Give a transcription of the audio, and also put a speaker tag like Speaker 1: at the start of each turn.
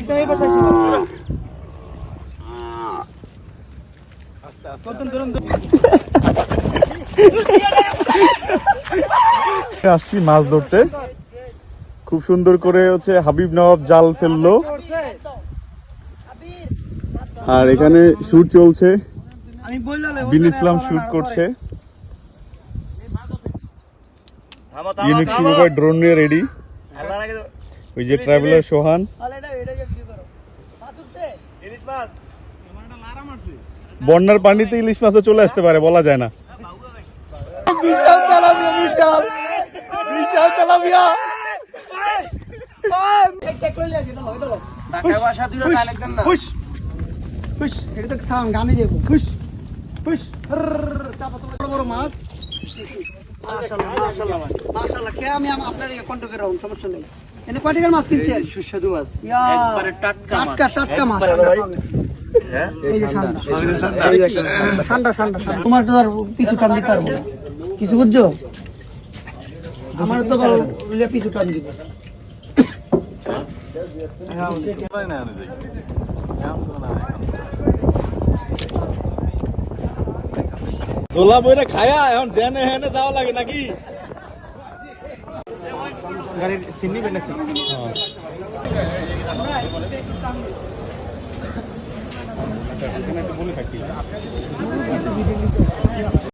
Speaker 1: একদম এই পাশে এসে
Speaker 2: আসছি মাছ ধরতে। খুব সুন্দর করে হচ্ছে হাবিব নবাব জাল ফেললো, আর এখানে শুট চলছে। বিন ইসলাম শুট করছে, ইউনিক শুরু ড্রোন নিয়ে রেডি। ওই যে ট্রাভেলার সোহান। বন্যার পানিতে ইলিশ মাছও চলে আসতে পারে, বলা যায় না। বিশাল তেলাপিয়া, বিশাল বিশাল তেলাপিয়া।
Speaker 1: সুস্বাদু মাছ, টাটকা টাটকা মাছ। ঠান্ডা ঠান্ডা তোমার তো আর পিছু টান দিতে পারবো না, কিছু বুঝছো? আমার তো পিছু টান দিবে।
Speaker 2: ঝোলা বইরা খায়া এখন জেনে হেনে যাওয়া লাগে নাকি?
Speaker 1: গাড়ির সিন নিবেন নাকি?
Speaker 2: বলে থাকি